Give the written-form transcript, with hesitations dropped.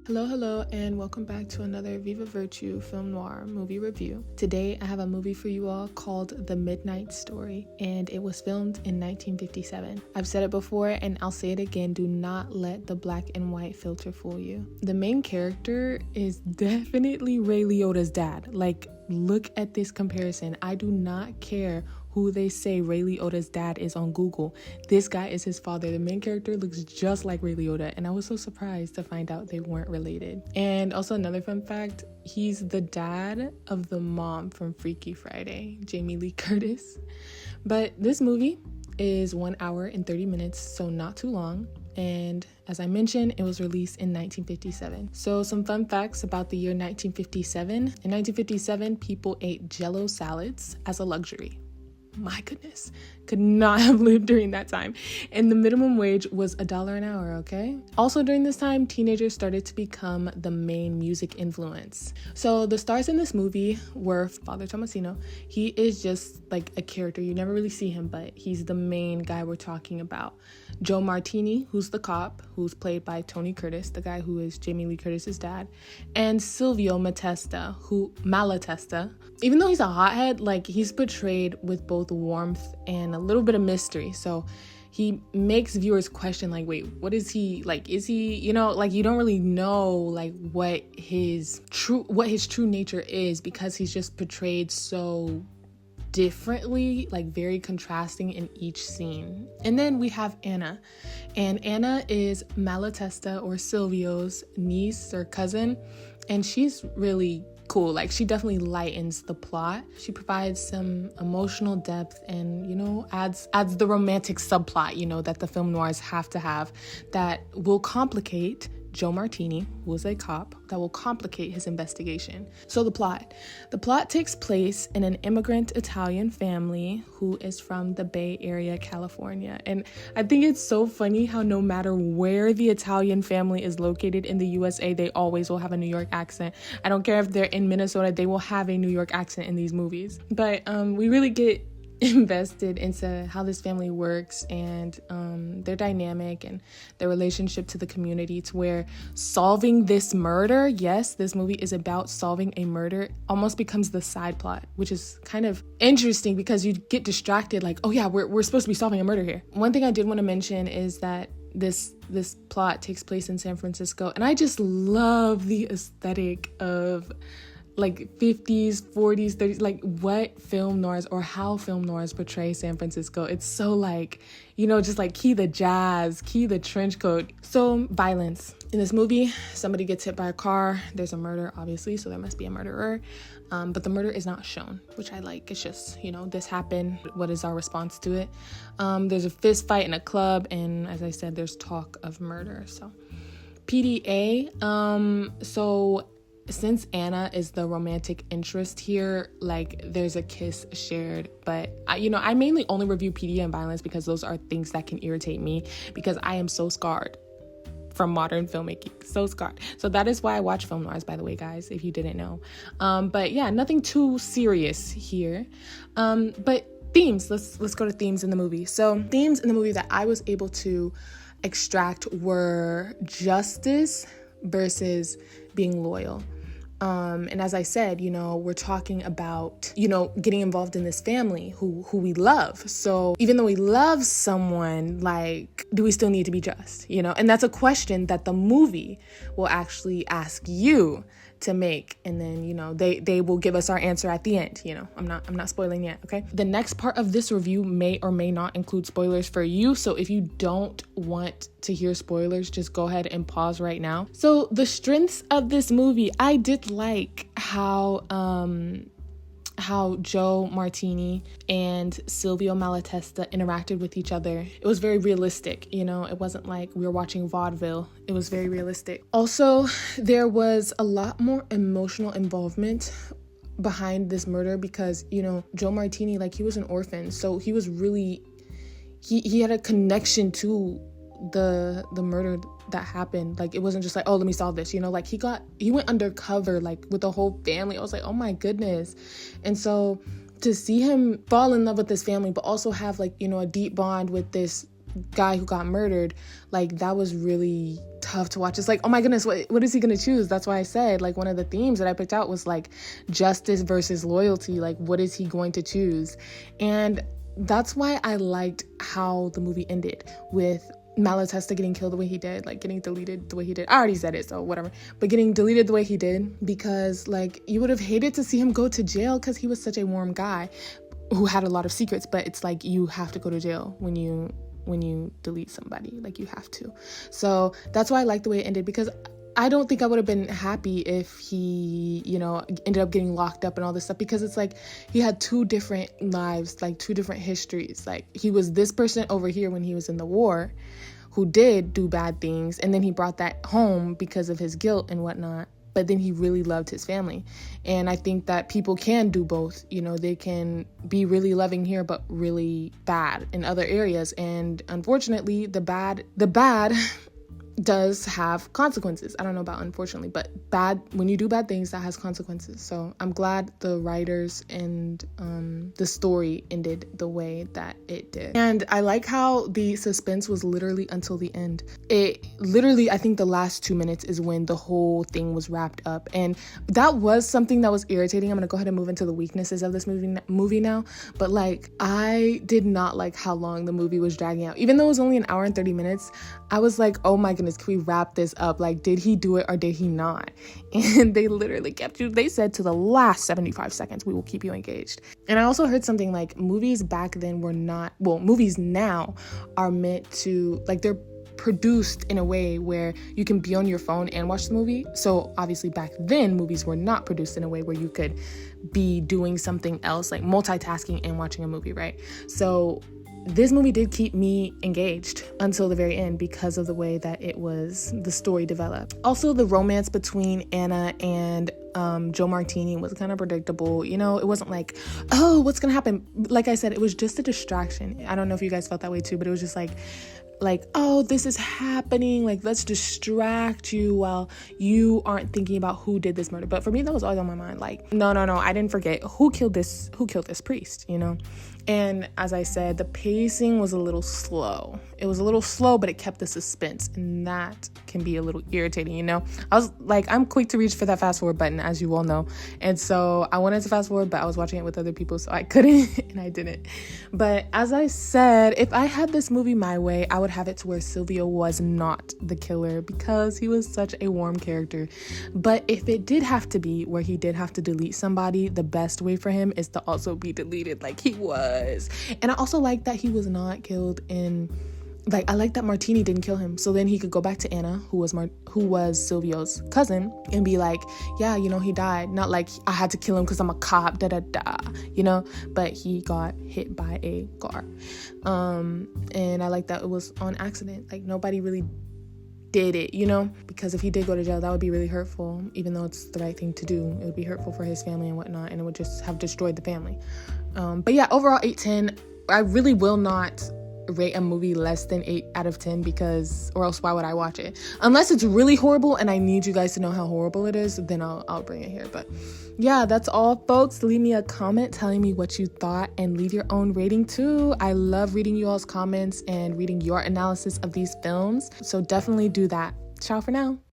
Hello, and welcome back to another Viva Virtue film noir movie review. Today, I have a movie for you all called The Midnight Story, and it was filmed in 1957. I've said it before, and I'll say it again, do not let the black and white filter fool you. The main character is definitely Ray Liotta's dad. Like, look at this comparison. I do not care who they say Ray Liotta's dad is on Google. This guy is his father. The main character looks just like Ray Liotta, and I was so surprised to find out they weren't related. And also another fun fact, he's the dad of the mom from Freaky Friday, Jamie Lee Curtis. But this movie is 1 hour and 30 minutes, so not too long. And as I mentioned, it was released in 1957. So some fun facts about the year 1957. In 1957, people ate Jell-O salads as a luxury. My goodness, could not have lived during that time. And the minimum wage was $1 an hour, okay? Also during this time, teenagers started to become the main music influence. So the stars in this movie were Father Tomasino. He is just like a character. You never really see him, but he's the main guy we're talking about. Joe Martini, who's the cop, who's played by Tony Curtis, the guy who is Jamie Lee Curtis's dad, and Silvio Malatesta. Even though he's a hothead, like he's portrayed with both warmth and a little bit of mystery. So he makes viewers question, like, wait, what is he like? Is he, like you don't really know like what his true nature is, because he's just portrayed so differently, like very contrasting in each scene. And then we have Anna, and Anna is Malatesta or Silvio's niece or cousin, and she's really cool. Like she definitely lightens the plot. She provides some emotional depth and adds the romantic subplot that the film noirs have to have, that will complicate Joe Martini, who is a cop, that will complicate his investigation. So the plot takes place in an immigrant Italian family who is from the Bay Area, California. And I think it's so funny how no matter where the Italian family is located in the USA, they always will have a New York accent. I don't care if they're in Minnesota, they will have a New York accent in these movies. But we really get invested into how this family works and their dynamic and their relationship to the community, to where solving this murder, yes, this movie is about solving a murder, almost becomes the side plot, which is kind of interesting because you get distracted, like, oh yeah, we're supposed to be solving a murder here. One thing I did want to mention is that this plot takes place in San Francisco, and I just love the aesthetic of like 50s, 40s, 30s, like what film noirs or how film noirs portray San Francisco. It's so like, just like key the jazz, key the trench coat. So violence. In this movie, somebody gets hit by a car. There's a murder, obviously, so there must be a murderer. But the murder is not shown, which I like. It's just, this happened. What is our response to it? There's a fist fight in a club, and as I said, there's talk of murder. So PDA. Since Anna is the romantic interest here, like there's a kiss shared, but I mainly only review PDA and violence because those are things that can irritate me, because I am so scarred from modern filmmaking, so scarred. So that is why I watch film noirs, by the way, guys, if you didn't know. But yeah, nothing too serious here. But themes, let's go to themes in the movie. So themes in the movie that I was able to extract were justice versus being loyal. And as I said, we're talking about, getting involved in this family who we love. So even though we love someone, like, do we still need to be just, And that's a question that the movie will actually ask you to make, and then they will give us our answer at the end. I'm not spoiling yet, okay? The next part of this review may or may not include spoilers for you, so if you don't want to hear spoilers, just go ahead and pause right now. So the strengths of this movie, I did like how Joe Martini and Silvio Malatesta interacted with each other. It was very realistic, it wasn't like we were watching vaudeville. It was very realistic. Also, there was a lot more emotional involvement behind this murder because, Joe Martini, like, he was an orphan, so he was really, he had a connection to the murder that happened. Like, it wasn't just like, oh, let me solve this, like he went undercover, like, with the whole family. I was like, oh my goodness. And so to see him fall in love with this family, but also have, like, a deep bond with this guy who got murdered, like, that was really tough to watch. It's like, oh my goodness, what is he gonna choose? That's why I said, like, one of the themes that I picked out was like justice versus loyalty. Like, what is he going to choose? And that's why I liked how the movie ended with Malatesta getting killed the way he did, like getting deleted the way he did. I already said it, so whatever. But getting deleted the way he did, because like you would have hated to see him go to jail because he was such a warm guy who had a lot of secrets. But it's like, you have to go to jail when you delete somebody, like you have to. So that's why I like the way it ended, because I don't think I would have been happy if he, you know, ended up getting locked up and all this stuff, because it's like he had two different lives, like two different histories. Like, he was this person over here when he was in the war who did do bad things, and then he brought that home because of his guilt and whatnot. But then he really loved his family. And I think that people can do both. You know, they can be really loving here but really bad in other areas. And unfortunately, the bad does have consequences. I don't know about unfortunately, but when you do bad things, that has consequences. So I'm glad the writers and the story ended the way that it did. And I like how the suspense was literally until the end. It literally, I think the last 2 minutes is when the whole thing was wrapped up. And that was something that was irritating. I'm gonna go ahead and move into the weaknesses of this movie now. But like, I did not like how long the movie was dragging out. Even though it was only an hour and 30 minutes, I was like, oh my goodness, can we wrap this up? Like, did he do it or did he not? And they literally they said to the last 75 seconds, we will keep you engaged. And I also heard something like, movies back then movies now are meant to, like, they're produced in a way where you can be on your phone and watch the movie. So obviously back then, movies were not produced in a way where you could be doing something else, like multitasking and watching a movie, right? So this movie did keep me engaged until the very end because of the way that the story developed. Also, the romance between Anna and Joe Martini was kind of predictable. You know, it wasn't like, oh, what's gonna happen? Like I said, it was just a distraction. I don't know if you guys felt that way too, but it was just like, oh, this is happening, like, let's distract you while you aren't thinking about who did this murder. But for me, that was always on my mind. Like, no, I didn't forget who killed this priest, you know? And as I said, the pacing was a little slow. It was a little slow, but it kept the suspense, and that can be a little irritating, you know? I was like, I'm quick to reach for that fast forward button, as you all know. And so I wanted to fast forward, but I was watching it with other people, so I couldn't, and I didn't. But as I said, if I had this movie my way, I would have it to where Silvio was not the killer, because he was such a warm character. But if it did have to be where he did have to delete somebody, the best way for him is to also be deleted like he was. And I also like that he was not killed I like that Martini didn't kill him, so then he could go back to Anna, who was Silvio's cousin, and be like, yeah, you know, he died. Not like, I had to kill him because I'm a cop, you know? But he got hit by a car. And I like that it was on accident. Like, nobody really did it, you know? Because if he did go to jail, that would be really hurtful. Even though it's the right thing to do, it would be hurtful for his family and whatnot, and it would just have destroyed the family. But yeah, overall 8/10. I really will not rate a movie less than 8 out of 10, or else why would I watch it? Unless it's really horrible and I need you guys to know how horrible it is, then I'll bring it here. But yeah, that's all, folks. Leave me a comment telling me what you thought, and leave your own rating too. I love reading you all's comments and reading your analysis of these films, so definitely do that. Ciao for now.